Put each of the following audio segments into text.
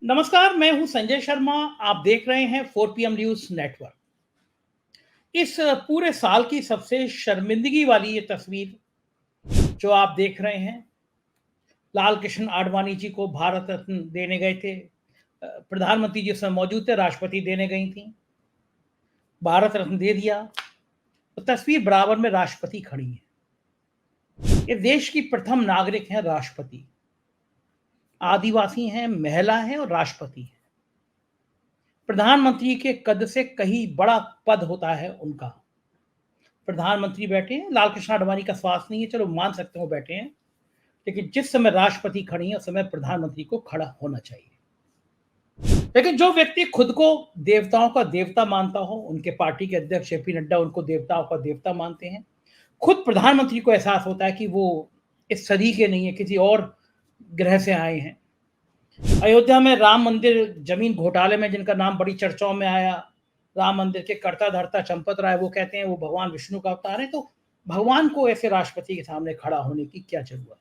नमस्कार, मैं हूं संजय शर्मा। आप देख रहे हैं 4 PM न्यूज नेटवर्क। इस पूरे साल की सबसे शर्मिंदगी वाली ये तस्वीर जो आप देख रहे हैं, लाल कृष्ण आडवाणी जी को भारत रत्न देने गए थे। प्रधानमंत्री जी उसमें मौजूद थे, राष्ट्रपति देने गई थी, भारत रत्न दे दिया। तो तस्वीर बराबर में राष्ट्रपति खड़ी है। ये देश की प्रथम नागरिक है राष्ट्रपति, आदिवासी हैं, महिला हैं और राष्ट्रपति हैं। प्रधानमंत्री के कद से कहीं बड़ा पद होता है उनका। प्रधानमंत्री बैठे हैं, लाल कृष्ण आडवाणी का स्वास्थ्य नहीं है, चलो मान सकते हो बैठे हैं, लेकिन जिस समय राष्ट्रपति खड़ी है उस समय प्रधानमंत्री को खड़ा होना चाहिए। लेकिन जो व्यक्ति खुद को देवताओं का देवता मानता हो, उनके पार्टी के अध्यक्ष जेपी नड्डा उनको देवताओं का देवता मानते हैं, खुद प्रधानमंत्री को एहसास होता है कि वो इस सदी के नहीं है, किसी और ग्रह से आए हैं। अयोध्या में राम मंदिर जमीन घोटाले में जिनका नाम बड़ी चर्चाओं में आया, राम मंदिर के कर्ता धर्ता चंपत राय, वो कहते हैं वो भगवान विष्णु का अवतार है। तो भगवान को ऐसे राष्ट्रपति के सामने खड़ा होने की क्या जरूरत?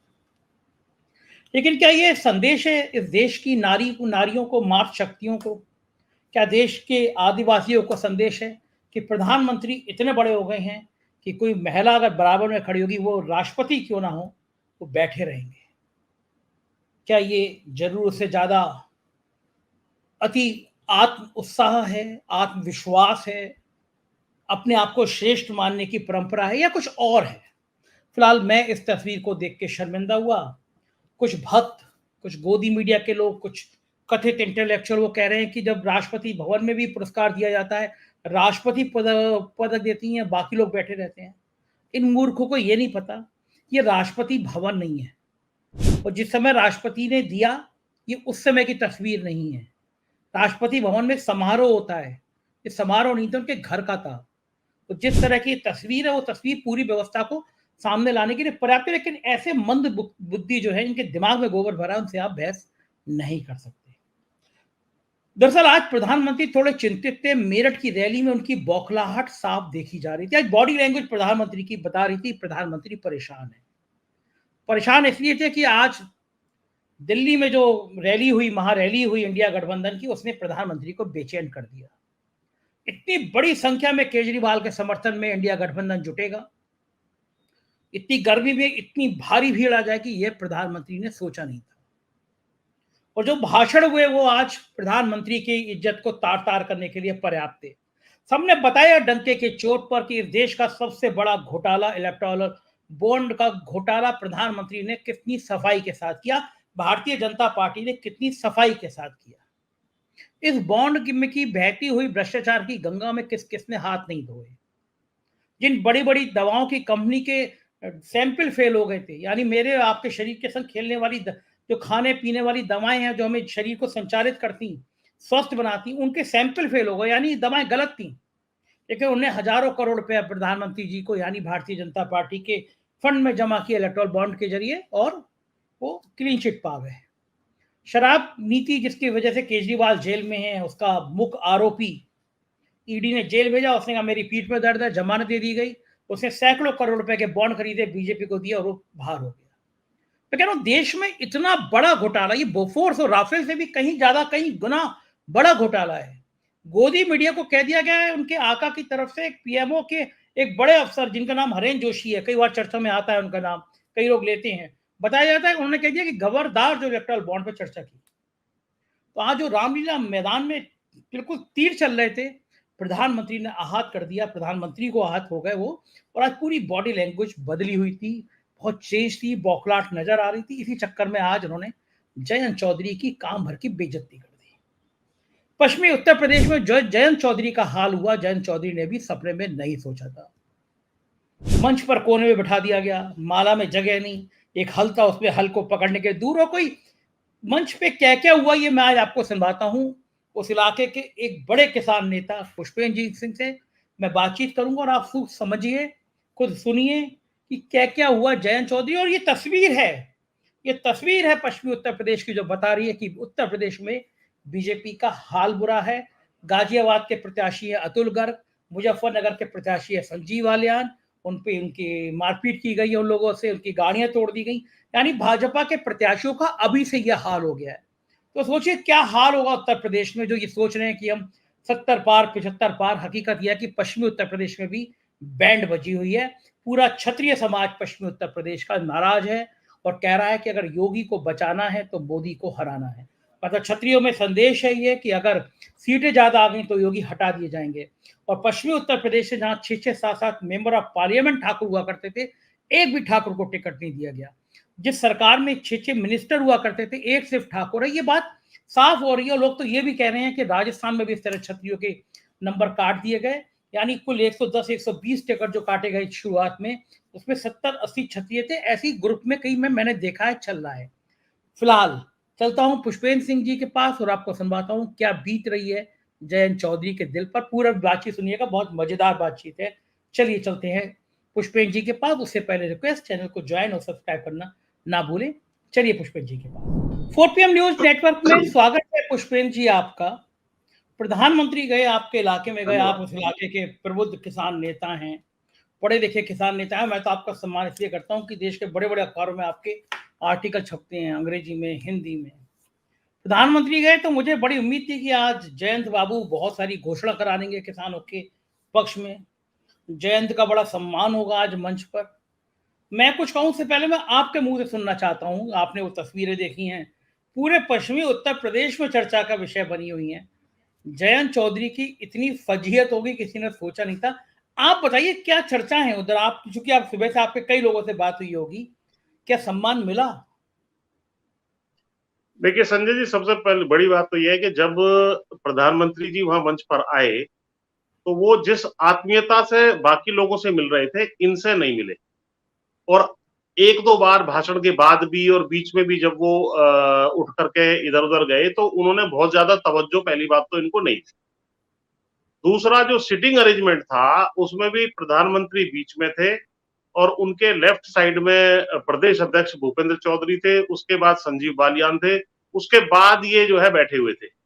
लेकिन क्या ये संदेश है इस देश की नारियों को, मातृ शक्तियों को, क्या देश के आदिवासियों को संदेश है कि प्रधानमंत्री इतने बड़े हो गए हैं कि कोई महिला अगर बराबर में खड़ी होगी, वो राष्ट्रपति क्यों ना हो, वो बैठे रहेंगे? क्या ये जरूरत से ज्यादा अति आत्म उत्साह है, आत्मविश्वास है, अपने आप को श्रेष्ठ मानने की परंपरा है, या कुछ और है? फिलहाल मैं इस तस्वीर को देख के शर्मिंदा हुआ। कुछ भक्त, कुछ गोदी मीडिया के लोग, कुछ कथित इंटेलेक्चुअल वो कह रहे हैं कि जब राष्ट्रपति भवन में भी पुरस्कार दिया जाता है, राष्ट्रपति पदक देती हैं, बाकी लोग बैठे रहते हैं। इन मूर्खों को ये नहीं पता ये राष्ट्रपति भवन नहीं है, और जिस समय राष्ट्रपति ने दिया ये उस समय की तस्वीर नहीं है। राष्ट्रपति भवन में समारोह होता है, ये समारोह नहीं था, उनके घर का था। तो जिस तरह की तस्वीर है, वो तस्वीर पूरी व्यवस्था को सामने लाने के लिए पर्याप्त है, लेकिन ऐसे मंद बुद्धि जो है, इनके दिमाग में गोबर भरा, उनसे आप बहस नहीं कर सकते। दरअसल आज प्रधानमंत्री थोड़े चिंतित थे। मेरठ की रैली में उनकी बौखलाहट साफ देखी जा रही थी। आज बॉडी लैंग्वेज प्रधानमंत्री की बता रही थी, प्रधानमंत्री परेशान है। परेशान इसलिए थे कि आज दिल्ली में जो रैली हुई, महारैली हुई इंडिया गठबंधन की, उसने प्रधानमंत्री को बेचैन कर दिया। इतनी बड़ी संख्या में केजरीवाल के समर्थन में इंडिया गठबंधन जुटेगा, इतनी गर्मी में इतनी भारी भीड़ आ जाएगी, यह प्रधानमंत्री ने सोचा नहीं था। और जो भाषण हुए वो आज प्रधानमंत्री की इज्जत को तार तार करने के लिए पर्याप्त थे। सबने बताया डंके के चोट पर कि इस देश का सबसे बड़ा घोटाला, इलेक्टोरल बॉन्ड का घोटाला, प्रधानमंत्री ने कितनी सफाई के साथ किया, भारतीय जनता पार्टी ने कितनी सफाई के साथ किया। इस बॉन्ड की बहती हुई भ्रष्टाचार की गंगा में किस किसने हाथ नहीं धोए। जिन बड़ी बड़ी दवाओं की कंपनी के सैंपल फेल हो गए थे, यानी मेरे आपके शरीर के संग खेलने वाली जो खाने पीने वाली दवाएं हैं, जो हमें शरीर को संचालित करती, स्वस्थ बनाती, उनके सैंपल फेल हो गए, यानी दवाएं गलत थी। लेकिन उन्हें हजारों करोड़ रुपए प्रधानमंत्री जी को, यानी भारतीय जनता पार्टी के फंड में जमा किए इलेक्टोरल बॉन्ड के जरिए, और वो क्लीन चिट पा गए। शराब नीति जिसकी वजह से केजरीवाल जेल में है, उसका मुख्य आरोपी ईडी ने जेल भेजा। उसने कहा मेरी पीठ में दर्द है, जमानत दे दी गई। उसने सैकड़ों करोड़ रुपए के बॉन्ड खरीदे, बीजेपी को दिया और वो बाहर हो गया। तो कह रहा हूं, देश में इतना बड़ा घोटाला, ये बोफोर्स और राफेल से भी कहीं ज्यादा, कहीं गुना बड़ा घोटाला है। गोदी मीडिया को कह दिया गया है, उनके आका की तरफ से, एक पीएमओ के एक बड़े अफसर जिनका नाम हरेन जोशी है, कई बार चर्चा में आता है उनका नाम, कई लोग लेते हैं, बताया जाता है उन्होंने कह दिया कि खबरदार जो इलेक्टोरल बॉन्ड पर चर्चा की। तो आज जो रामलीला मैदान में बिल्कुल तीर चल रहे थे, प्रधानमंत्री ने आहत कर दिया, प्रधानमंत्री को आहत हो गए वो। और आज पूरी बॉडी लैंग्वेज बदली हुई थी, बहुत चेंज थी, बौखलाहट नजर आ रही थी। इसी चक्कर में आज उन्होंने जयंत चौधरी की काम भर की बेइज्जती कर दी। पश्चिमी उत्तर प्रदेश में जो जयंत चौधरी का हाल हुआ, जयंत चौधरी ने भी सपने में नहीं सोचा था। मंच पर कोने में बैठा दिया गया, माला में जगह नहीं, एक हल था उसमें हल को पकड़ने के दूर हो कोई। मंच पे क्या क्या हुआ ये मैं आज आपको सुनवाता हूं। उस इलाके के एक बड़े किसान नेता पुष्पेंद्र सिंह से मैं बातचीत करूंगा, और आप खुद समझिए, खुद सुनिए कि क्या क्या हुआ जयंत चौधरी। और ये तस्वीर है पश्चिमी उत्तर प्रदेश की, जो बता रही है कि उत्तर प्रदेश में बीजेपी का हाल बुरा है। गाजियाबाद के प्रत्याशी है अतुल गर्ग, मुजफ्फरनगर के प्रत्याशी है संजीव बालियान, उन पे उनकी मारपीट की गई है, उन लोगों से उनकी गाड़ियां तोड़ दी गई। यानी भाजपा के प्रत्याशियों का अभी से यह हाल हो गया है। तो सोचिए क्या हाल होगा उत्तर प्रदेश में, जो ये सोच रहे हैं कि हम 70 पार 75 पार। हकीकत यह है कि पश्चिमी उत्तर प्रदेश में भी बैंड बजी हुई है। पूरा क्षत्रिय समाज पश्चिमी उत्तर प्रदेश का नाराज है और कह रहा है कि अगर योगी को बचाना है तो मोदी को हराना है। मतलब क्षत्रियों में संदेश है ये कि अगर सीटें ज्यादा आ गई तो योगी हटा दिए जाएंगे। और पश्चिमी उत्तर प्रदेश से जहां 6-6 7-7 मेंबर ऑफ पार्लियामेंट ठाकुर हुआ करते थे, एक भी ठाकुर को टिकट नहीं दिया गया। जिस सरकार में 6-6 मिनिस्टर हुआ करते थे, एक सिर्फ ठाकुर है। ये बात साफ हो रही है। लोग तो ये भी कह रहे हैं कि राजस्थान में भी इस तरह क्षत्रियों के नंबर काट दिए गए, यानी कुल 110-120 टिकट जो काटे गए शुरुआत में, उसमें 70-80 क्षत्रिय थे। ऐसी ग्रुप में कई में मैंने देखा है चल रहा है। फिलहाल चलता हूं पुष्पेंद्र सिंह जी के पास और आपको सुनवाता हूं क्या बीत रही है जयंत चौधरी के दिल पर। पूरा बातचीत सुनिएगा, बहुत मजेदार बातचीत है। चलिए चलते हैं पुष्पेंद्र जी के पास। उससे पहले रिक्वेस्ट, चैनल को ज्वाइन और सब्सक्राइब करना ना भूलें। चलिए पुष्पेंद्र जी के पास। 4PM न्यूज नेटवर्क में स्वागत है पुष्पेंद्र जी आपका। प्रधानमंत्री गए, आपके इलाके में गए, आप उस इलाके के प्रबुद्ध किसान नेता हैं, पढ़े लिखे किसान नेता हैं। मैं तो आपका सम्मान इसलिए करता हूं कि देश के बड़े बड़े अखबारों में आपके आर्टिकल छपते हैं, अंग्रेजी में, हिंदी में। प्रधानमंत्री गए तो मुझे बड़ी उम्मीद थी कि आज जयंत बाबू बहुत सारी घोषणा करा देंगे किसानों के पक्ष में। जयंत का बड़ा सम्मान होगा आज मंच पर। मैं कुछ कहूं उससे पहले मैं आपके मुंह से सुनना चाहता हूं। आपने वो तस्वीरें देखी हैं, पूरे पश्चिमी उत्तर प्रदेश में चर्चा का विषय बनी हुई हैं। जयंत चौधरी की इतनी फजीहत होगी किसी ने सोचा नहीं था। आप बताइए क्या चर्चा है उधर। आप चूंकि आप सुबह से आपके कई लोगों से बात हुई होगी, क्या सम्मान मिला? देखिए संजय जी, सबसे पहले बड़ी बात तो यह है कि जब प्रधानमंत्री जी वहां मंच पर आए तो वो जिस आत्मीयता से बाकी लोगों से मिल रहे थे, इनसे नहीं मिले। और एक दो बार भाषण के बाद भी और बीच में भी जब वो उठ करके इधर उधर गए तो उन्होंने बहुत ज्यादा तवज्जो, पहली बात तो इनको नहीं थी। दूसरा, जो सिटिंग अरेंजमेंट था उसमें भी प्रधानमंत्री बीच में थे और उनके लेफ्ट साइड में प्रदेश अध्यक्ष भूपेंद्र चौधरी थे, उसके बाद संजीव बालियान थे, उसके बाद ये जो है बैठे हुए थे।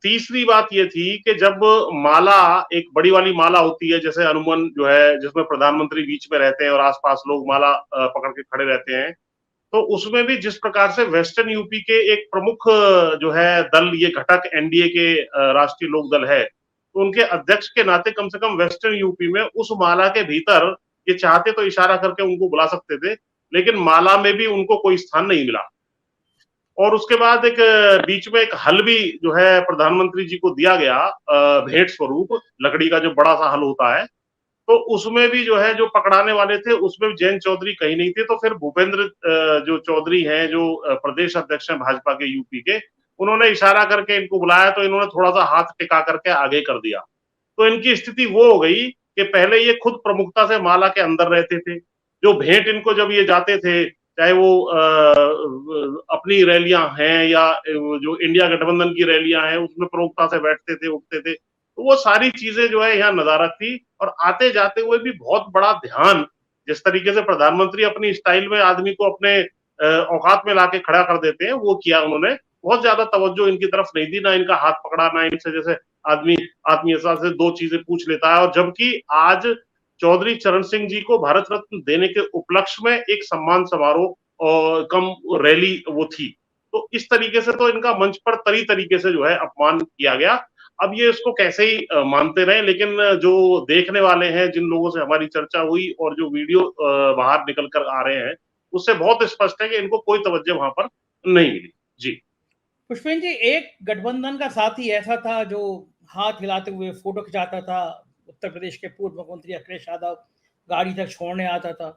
तीसरी बात ये थी कि जब माला, एक बड़ी वाली माला होती है जैसे हनुमान जो है, जिसमें प्रधानमंत्री बीच में रहते हैं और आसपास लोग माला पकड़ के खड़े रहते हैं, तो उसमें भी जिस प्रकार से वेस्टर्न यूपी के एक प्रमुख जो है दल, ये घटक एनडीए के राष्ट्रीय लोक दल है, तो उनके अध्यक्ष के नाते कम से कम वेस्टर्न यूपी में उस माला के भीतर ये चाहते तो इशारा करके उनको बुला सकते थे, लेकिन माला में भी उनको कोई स्थान नहीं मिला। और उसके बाद एक बीच में एक हल भी जो है प्रधानमंत्री जी को दिया गया भेंट स्वरूप, लकड़ी का जो बड़ा सा हल होता है, तो उसमें भी जो है जो पकड़ाने वाले थे उसमें भी जयंत चौधरी कहीं नहीं थे। तो फिर भूपेंद्र जो चौधरी हैं, जो प्रदेश अध्यक्ष हैं भाजपा के यूपी के, उन्होंने इशारा करके इनको बुलाया तो इन्होंने थोड़ा सा हाथ टिका करके आगे कर दिया। तो इनकी स्थिति वो हो गई कि पहले ये खुद प्रमुखता से माला के अंदर रहते थे, जो भेंट इनको जब ये जाते थे, चाहे वो अपनी रैलियां हैं या जो इंडिया गठबंधन की रैलियां हैं उसमें प्रमुखता से बैठते थे, उठते थे, तो वो सारी चीजें जो है यहाँ नजारत थी। और आते जाते हुए भी बहुत बड़ा ध्यान, जिस तरीके से प्रधानमंत्री अपनी स्टाइल में आदमी को अपने औकात में लाके खड़ा कर देते हैं, वो किया उन्होंने। बहुत ज्यादा तवज्जो इनकी तरफ नहीं दी, ना इनका हाथ पकड़ा, ना इनसे जैसे आदमी आत्मीयता से दो चीजें पूछ लेता है। और जबकि आज चौधरी चरण सिंह जी को भारत रत्न देने के उपलक्ष्य में एक सम्मान समारोह और कम रैली वो थी, तो इस तरीके से तो इनका मंच पर तरीके से जो है अपमान किया गया। अब ये इसको कैसे ही मानते रहे, लेकिन जो देखने वाले हैं, जिन लोगों से हमारी चर्चा हुई और जो वीडियो बाहर निकल कर आ रहे हैं, उससे बहुत स्पष्ट है कि इनको कोई तवज्जो वहां पर नहीं मिली। जी पुष्पेंद्र जी, एक गठबंधन का साथी ऐसा था जो हाथ हिलाते हुए फोटो खिंचाता था। उत्तर प्रदेश के पूर्व मुख्यमंत्री अखिलेश यादव गाड़ी तक छोड़ने आता था,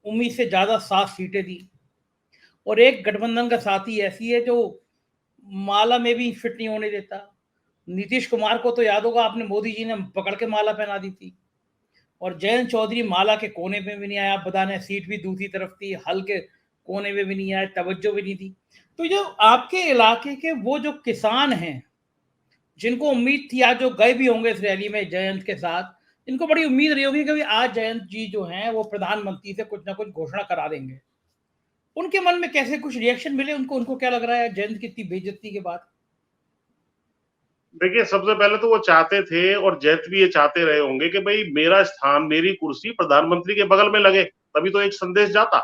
उम्मीद से ज्यादा 7 सीटें दी। और एक गठबंधन का साथी ऐसी है जो माला में भी फिट नहीं होने देता। नीतीश कुमार को तो याद होगा, आपने, मोदी जी ने पकड़ के माला पहना दी थी। और जयंत चौधरी माला के कोने में भी नहीं आया। आप बताने, सीट भी दूसरी तरफ थी, हल के कोने में भी नहीं आया, तवज्जो भी नहीं दी। तो जो आपके इलाके के वो जो किसान हैं, जिनको उम्मीद थी, आज जो गए भी होंगे इस रैली में जयंत के साथ, इनको बड़ी उम्मीद रही होगी कि आज जयंत जी जो हैं वो प्रधानमंत्री से कुछ ना कुछ घोषणा करा देंगे। उनके मन में कैसे कुछ रिएक्शन मिले उनको? उनको क्या लग रहा है जयंत की इतनी बेइज्जती के बाद? देखिए, सबसे पहले तो वो चाहते थे और जैत भी ये चाहते रहे होंगे कि भाई मेरा स्थान, मेरी कुर्सी प्रधानमंत्री के बगल में लगे, तभी तो एक संदेश जाता।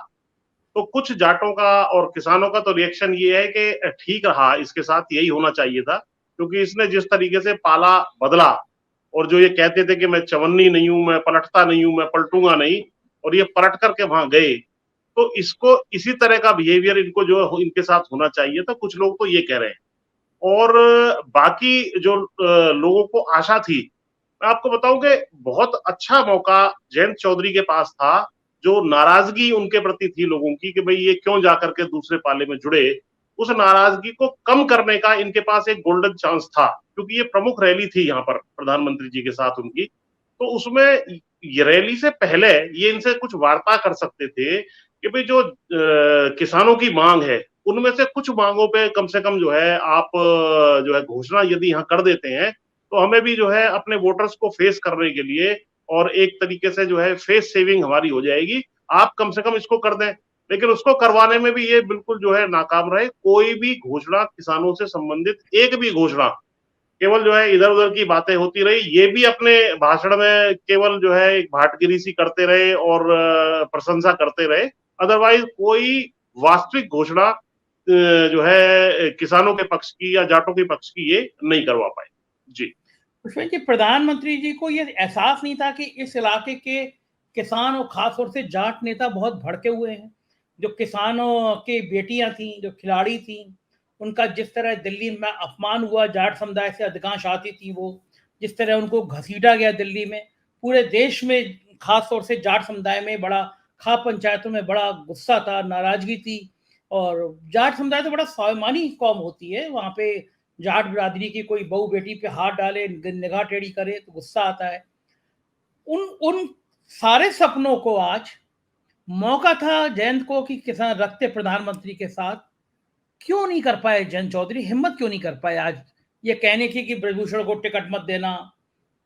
तो कुछ जाटों का और किसानों का तो रिएक्शन ये है कि ठीक रहा, इसके साथ यही होना चाहिए था, क्योंकि इसने जिस तरीके से पाला बदला, और जो ये कहते थे कि मैं चवन्नी नहीं हूं, मैं पलटता नहीं हूं, मैं पलटूंगा नहीं, और ये पलट करके वहां गए, तो इसको इसी तरह का बिहेवियर इनको जो इनके साथ होना चाहिए था। कुछ लोग तो ये कह रहे हैं, और बाकी जो लोगों को आशा थी, मैं आपको बताऊं कि बहुत अच्छा मौका जयंत चौधरी के पास था। जो नाराजगी उनके प्रति थी लोगों की कि भाई ये क्यों जाकर के दूसरे पाले में जुड़े, उस नाराजगी को कम करने का इनके पास एक गोल्डन चांस था, क्योंकि ये प्रमुख रैली थी यहाँ पर प्रधानमंत्री जी के साथ उनकी। तो उसमें ये रैली से पहले ये इनसे कुछ वार्ता कर सकते थे कि भाई जो किसानों की मांग है, उनमें से कुछ मांगों पे कम से कम जो है आप जो है घोषणा यदि यहाँ कर देते हैं, तो हमें भी जो है अपने वोटर्स को फेस करने के लिए, और एक तरीके से जो है फेस सेविंग हमारी हो जाएगी, आप कम से कम इसको कर दें। लेकिन उसको करवाने में भी ये बिल्कुल जो है नाकाम रहे। कोई भी घोषणा किसानों से संबंधित, एक भी घोषणा, केवल जो है इधर उधर की बातें होती रही। ये भी अपने भाषण में केवल जो है एक भाटगिरी सी करते रहे और प्रशंसा करते रहे। अदरवाइज कोई वास्तविक घोषणा जो है किसानों के पक्ष की या जाटों के पक्ष की ये नहीं करवा पाए। जी पुष्पेंद्र जी, प्रधानमंत्री जी को ये एहसास नहीं था कि इस इलाके के किसान और खासतौर से जाट नेता बहुत भड़के हुए हैं। जो किसानों की बेटियां थी, जो खिलाड़ी थी, उनका जिस तरह दिल्ली में अपमान हुआ, जाट समुदाय से अधिकांश आती थी वो, जिस तरह उनको घसीटा गया दिल्ली में, पूरे देश में खासतौर से जाट समुदाय में बड़ा, खाप पंचायतों में बड़ा गुस्सा था, नाराजगी थी। और जाट समुदाय तो बड़ा स्वाभिमानी कौम होती है, वहां पे जाट बिरादरी की कोई बहू बेटी पे हाथ डाले, निगाह टेढ़ी करे तो गुस्सा आता है। उन उन सारे सपनों को आज मौका था जयंत को कि किसान रखते प्रधानमंत्री के साथ, क्यों नहीं कर पाए जयंत चौधरी? हिम्मत क्यों नहीं कर पाए आज ये कहने की कि ब्रजभूषण को टिकट मत देना,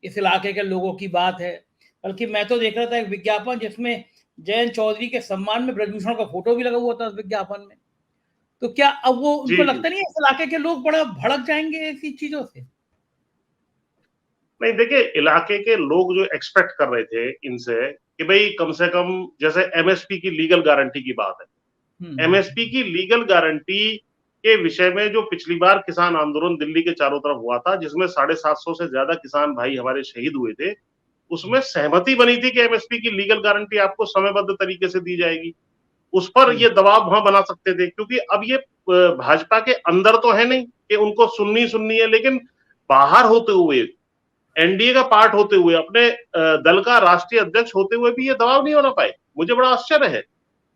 इस इलाके के लोगों की बात है। बल्कि मैं तो देख रहा था एक विज्ञापन जिसमें जयंत चौधरी के सम्मान में ब्रजभूषण का फोटो भी लगा हुआ था उस विज्ञापन में। तो क्या अब वो, उनको जी जी। लगता नहीं है इस इलाके के लोग बड़ा भड़क जाएंगे ऐसी चीजों से? नहीं, देखिए, इलाके के लोग जो एक्सपेक्ट कर रहे थे इनसे कि भाई कम से कम, जैसे एमएसपी की लीगल गारंटी की बात है, एमएसपी की लीगल गारंटी के विषय में जो पिछली बार किसान आंदोलन दिल्ली के चारों तरफ हुआ था, जिसमें 750 से ज्यादा किसान भाई हमारे शहीद हुए थे, उसमें सहमति बनी थी कि एमएसपी की लीगल गारंटी आपको समयबद्ध तरीके से दी जाएगी। उस पर ये दबाव वहां बना सकते थे, क्योंकि अब ये भाजपा के अंदर तो है नहीं कि उनको सुननी सुननी है, लेकिन बाहर होते हुए, एनडीए का पार्ट होते हुए, अपने दल का राष्ट्रीय अध्यक्ष होते हुए भी ये दबाव नहीं होना पाए। मुझे बड़ा आश्चर्य है,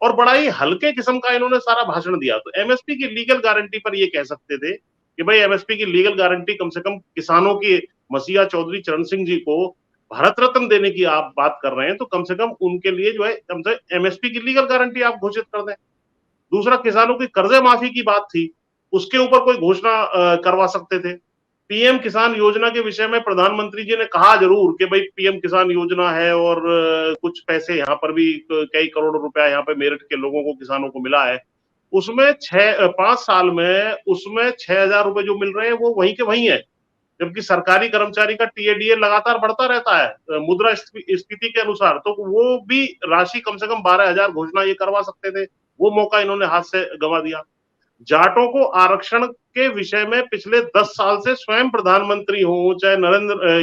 और बड़ा ही हल्के किस्म का इन्होंने सारा भाषण दिया। तो एमएसपी की लीगल गारंटी पर ये कह सकते थे कि भाई एमएसपी की लीगल गारंटी कम से कम किसानों की, मसीहा चौधरी चरण सिंह जी को भारत रत्न देने की आप बात कर रहे हैं, तो कम से कम उनके लिए जो है कम से एमएसपी की लीगल गारंटी आप घोषित कर दें। दूसरा, किसानों की कर्जे माफी की बात थी, उसके ऊपर कोई घोषणा करवा सकते थे। पीएम किसान योजना के विषय में प्रधानमंत्री जी ने कहा जरूर कि भाई पीएम किसान योजना है, और कुछ पैसे यहाँ पर भी, कई करोड़ रुपया यहाँ पे मेरठ के लोगों को, किसानों को मिला है। उसमें 5 साल में उसमें 6,000 रुपए जो मिल रहे हैं वो वहीं के वहीं है, जबकि सरकारी कर्मचारी का टीएडीए लगातार बढ़ता रहता है मुद्रा स्फीति के अनुसार। तो वो भी राशि कम से कम 12,000 घोषणा ये करवा सकते थे, वो मौका इन्होंने हाथ से गंवा दिया। जाटों को आरक्षण के विषय में पिछले 10 साल से स्वयं प्रधानमंत्री हो, चाहे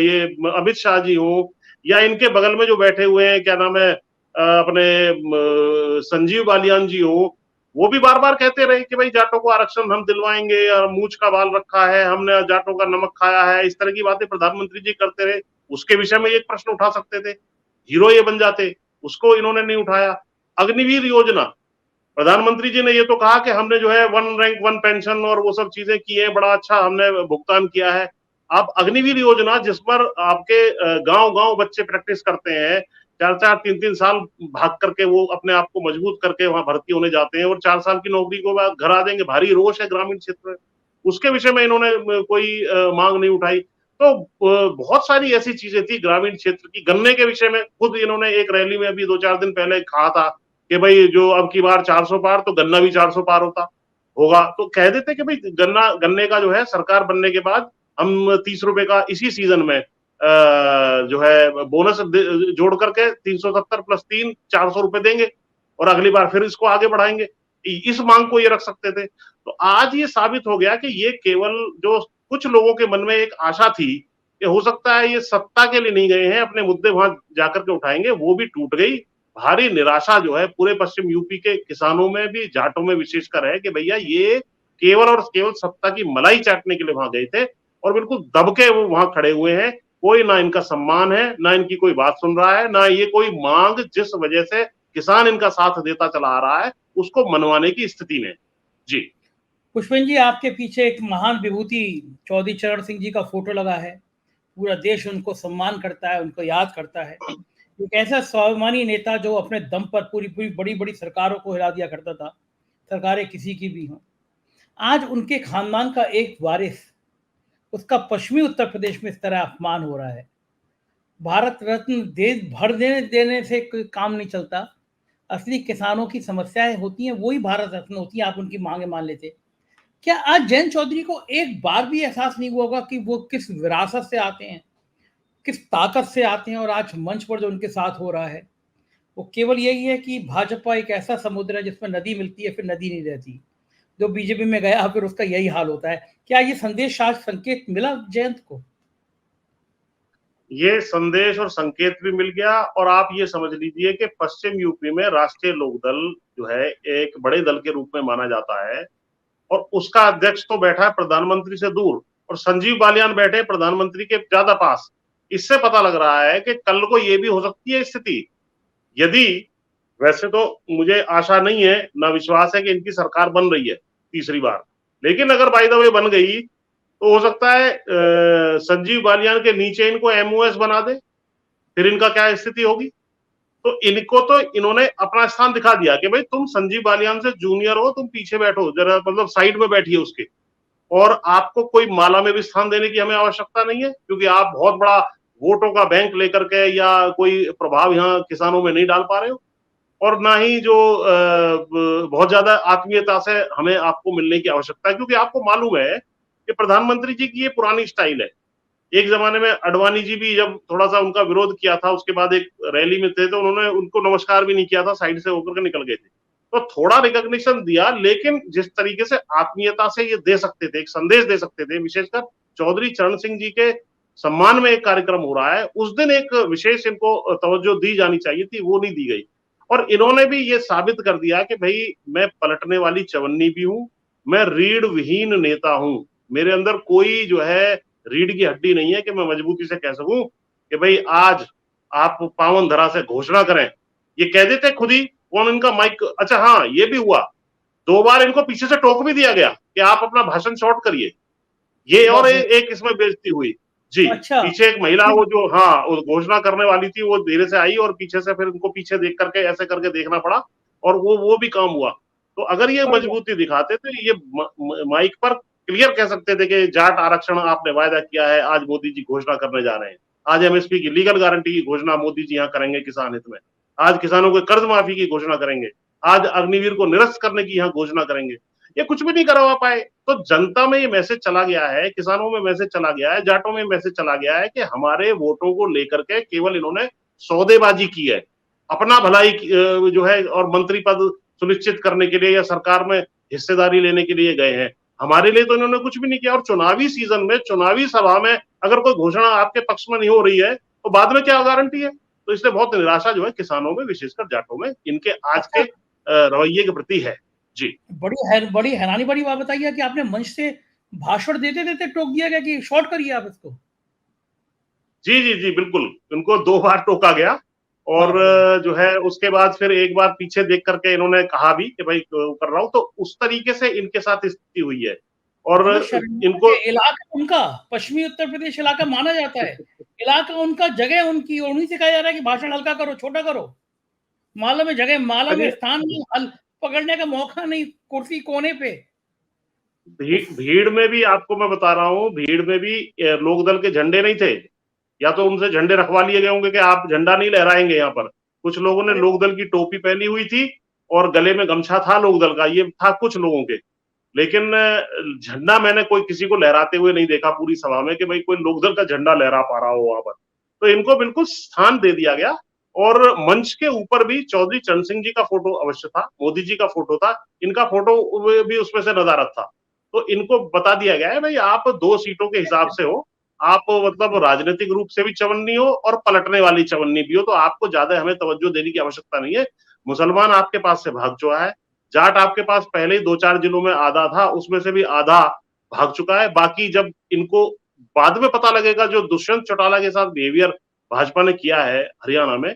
ये अमित शाह जी हो, या इनके बगल में जो बैठे हुए हैं, क्या नाम है, अपने संजीव बालियान जी हो, वो भी बार बार कहते रहे कि भाई जाटों को आरक्षण हम दिलवाएंगे, और मूछ का बाल रखा है, हमने जाटों का नमक खाया है, इस तरह की बातें प्रधानमंत्री जी करते रहे। उसके विषय में एक प्रश्न उठा सकते थे, हीरो ये बन जाते, उसको इन्होंने नहीं उठाया। अग्निवीर योजना, प्रधानमंत्री जी ने ये तो कहा कि हमने जो है 1 रैंक 1 पेंशन और वो सब चीजें की है, बड़ा अच्छा हमने भुगतान किया है। आप अग्निवीर योजना, जिस पर आपके गांव गांव बच्चे प्रैक्टिस करते हैं, 4-4 3-3 साल भाग करके वो अपने आप को मजबूत करके वहां भर्ती होने जाते हैं, और 4 साल की नौकरी को बाद घर आ जाएंगे, भारी रोष है ग्रामीण क्षेत्र में। उसके विषय में इन्होंने कोई मांग नहीं उठाई। तो बहुत सारी ऐसी चीजें थी ग्रामीण क्षेत्र की। गन्ने के विषय में खुद इन्होंने एक रैली में अभी 2-4 दिन पहले कहा था कि भाई जो अब की बार 400 पार, तो गन्ना भी 400 पार होगा। तो कह देते कि भाई गन्ने का जो है सरकार बनने के बाद हम 30 रुपए का इसी सीजन में जो है बोनस जोड़ करके 370 + 3 400 रुपए देंगे, और अगली बार फिर इसको आगे बढ़ाएंगे, इस मांग को ये रख सकते थे। तो आज ये साबित हो गया कि ये केवल जो कुछ लोगों के मन में एक आशा थी कि हो सकता है ये सत्ता के लिए नहीं गए हैं, अपने मुद्दे वहां जाकर के उठाएंगे, वो भी टूट गई। भारी निराशा जो है पूरे पश्चिम यूपी के किसानों में भी, जाटों में विशेषकर है कि भैया ये केवल और केवल सत्ता की मलाई चाटने के लिए वहां गए थे और बिल्कुल दबके वो वहां खड़े हुए हैं। कोई ना इनका सम्मान है, ना इनकी कोई बात सुन रहा है, ना ये कोई मांग जिस वजह से किसान इनका साथ देता चला आ रहा है उसको मनवाने की स्थिति में। जी पुष्पेंद्र जी, आपके पीछे एक महान विभूति चौधरी चरण सिंह जी का फोटो लगा है। पूरा देश उनको सम्मान करता है, उनको याद करता है। एक ऐसा स्वाभिमानी नेता जो अपने दम पर पूरी पूरी बड़ी बड़ी सरकारों को हिला दिया करता था, सरकारें किसी की भी हों। आज उनके खानदान का एक वारिस, उसका पश्चिमी उत्तर प्रदेश में इस तरह अपमान हो रहा है। भारत रत्न देश भर देने से कोई काम नहीं चलता। असली किसानों की समस्याएं होती हैं, वही भारत रत्न होती है। आप उनकी मांगे मान लेते। क्या आज जयंत चौधरी को एक बार भी एहसास नहीं हुआ होगा कि वो किस विरासत से आते हैं, किस ताकत से आते हैं, और आज मंच पर जो उनके साथ हो रहा है वो केवल यही है कि भाजपा एक ऐसा समुद्र है जिसमें नदी मिलती है फिर नदी नहीं रहती। जो बीजेपी में गया फिर उसका यही हाल होता है। क्या ये संदेश आज संकेत मिला जयंत को? ये संदेश और संकेत भी मिल गया, और आप ये समझ लीजिए कि पश्चिम यूपी में राष्ट्रीय लोकदल जो है एक बड़े दल के रूप में माना जाता है, और उसका अध्यक्ष तो बैठा है प्रधानमंत्री से दूर, और संजीव बालियान बैठे प्रधानमंत्री के ज्यादा पास। इससे पता लग रहा है कि कल को ये भी हो सकती है स्थिति, यदि, वैसे तो मुझे आशा नहीं है, ना विश्वास है कि इनकी सरकार बन रही है तीसरी बार, लेकिन अगर बाय द वे बन गई तो हो सकता है संजीव बालियान के नीचे इनको एमओएस बना दे, फिर इनका क्या स्थिति होगी। तो इनको तो इन्होंने अपना स्थान दिखा दिया कि भाई तुम संजीव बालियान से जूनियर हो, तुम पीछे बैठो जरा, मतलब साइड में बैठिए उसके, और आपको कोई माला में भी स्थान देने की हमें आवश्यकता नहीं है, क्योंकि आप बहुत बड़ा वोटों का बैंक लेकर के या कोई प्रभाव यहाँ किसानों में नहीं डाल पा रहे हो, और ना ही जो बहुत ज्यादा आत्मीयता से हमें आपको मिलने की आवश्यकता है, क्योंकि आपको मालूम है कि प्रधानमंत्री जी की ये पुरानी स्टाइल है। एक जमाने में अडवाणी जी भी जब थोड़ा सा उनका विरोध किया था, उसके बाद एक रैली में थे तो उन्होंने उनको नमस्कार भी नहीं किया था, साइड से होकर के निकल गए थे। तो थोड़ा रिकॉग्निशन दिया, लेकिन जिस तरीके से आत्मीयता से ये दे सकते थे, एक संदेश दे सकते थे, विशेषकर चौधरी चरण सिंह जी के सम्मान में एक कार्यक्रम हो रहा है, उस दिन एक विशेष इनको तवज्जो दी जानी चाहिए थी, वो नहीं दी गई। और इन्होंने भी ये साबित कर दिया कि भाई मैं पलटने वाली चवन्नी भी हूं, मैं रीढ़ विहीन नेता हूं, मेरे अंदर कोई जो है रीढ़ की हड्डी नहीं है कि मैं मजबूती से कह सकूं कि भाई आज आप पावन धरा से घोषणा करें। ये कह देते खुद ही, कौन इनका माइक, अच्छा हाँ ये भी हुआ, 2 बार इनको पीछे से टोक भी दिया गया कि आप अपना भाषण शॉर्ट करिए। ये और एक इसमें बेइज्जती हुई जी। अच्छा, पीछे एक महिला, वो जो हाँ घोषणा करने वाली थी, वो धीरे से आई और पीछे से फिर उनको पीछे देख करके ऐसे करके देखना पड़ा, और वो भी काम हुआ। तो अगर ये मजबूती दिखाते तो ये माइक पर क्लियर कह सकते थे कि जाट आरक्षण आपने वायदा किया है, आज मोदी जी घोषणा करने जा रहे हैं, आज एमएसपी की लीगल गारंटी की घोषणा मोदी जी यहाँ करेंगे किसान हित में, आज किसानों को कर्ज माफी की घोषणा करेंगे, आज अग्निवीर को निरस्त करने की यहाँ घोषणा करेंगे। ये कुछ भी नहीं करवा पाए। तो जनता में ये मैसेज चला गया है, किसानों में मैसेज चला गया है, जाटों में मैसेज चला गया है कि हमारे वोटों को लेकर के केवल इन्होंने सौदेबाजी की है, अपना भलाई जो है और मंत्री पद सुनिश्चित करने के लिए या सरकार में हिस्सेदारी लेने के लिए गए हैं। हमारे लिए तो इन्होंने कुछ भी नहीं किया। और चुनावी सीजन में, चुनावी सभा में अगर कोई घोषणा आपके पक्ष में नहीं हो रही है तो बाद में क्या गारंटी है। तो इसलिए बहुत निराशा जो है किसानों में, विशेषकर जाटों में, इनके आज के रवैये के प्रति है। जी, बड़ी हैरानी बड़ी बात बताइए कि आपने मंच से भाषण देते देते टोक दिया गया कि शॉर्ट करिए आप इसको। जी जी जी बिल्कुल, उनको 2 बार टोका गया, और जो है उसके बाद फिर एक बार पीछे देख करके इन्होंने कहा भी कि भाई कर रहा हूं। तो उस तरीके से इनके साथ स्थिति हुई है। और इनको इलाका उनका पश्चिमी उत्तर प्रदेश इलाका माना जाता है, इलाका उनका, जगह उनकी, उन्हीं से कहा जा रहा है कि भाषण हल्का करो, छोटा करो। माला में जगह, माला में स्थान नहीं, हल पकड़ने का मौका नहीं, कुर्सी कोने पे। भीड़ में भी आपको मैं बता रहा हूँ, भीड़ में भी लोकदल के झंडे नहीं थे, या तो उनसे झंडे रखवा लिए गए होंगे कि आप झंडा नहीं लहराएंगे यहाँ पर। कुछ लोगों ने लोकदल की टोपी पहनी हुई थी और गले में गमछा था लोकदल का, ये था कुछ लोगों के, लेकिन झंडा मैंने कोई किसी को लहराते हुए नहीं देखा पूरी सभा में कि भाई कोई लोकदल का झंडा लहरा पा रहा हो वहां पर। तो इनको बिल्कुल स्थान दे दिया गया, और मंच के ऊपर भी चौधरी चरण सिंह जी का फोटो अवश्य था, मोदी जी का फोटो था, इनका फोटो भी उसमें से नदारत था। तो इनको बता दिया गया है भाई आप 2 सीटों के हिसाब से हो, आप मतलब राजनीतिक रूप से भी चवन्नी हो और पलटने वाली चवन्नी भी हो, तो आपको ज्यादा हमें तवज्जो देने की आवश्यकता नहीं है। मुसलमान आपके पास से भाग चुका है, जाट आपके पास पहले ही 2-4 जिलों में आधा था, उसमें से भी आधा भाग चुका है। बाकी जब इनको बाद में पता लगेगा जो दुष्यंत चौटाला के साथ बिहेवियर भाजपा ने किया है हरियाणा में,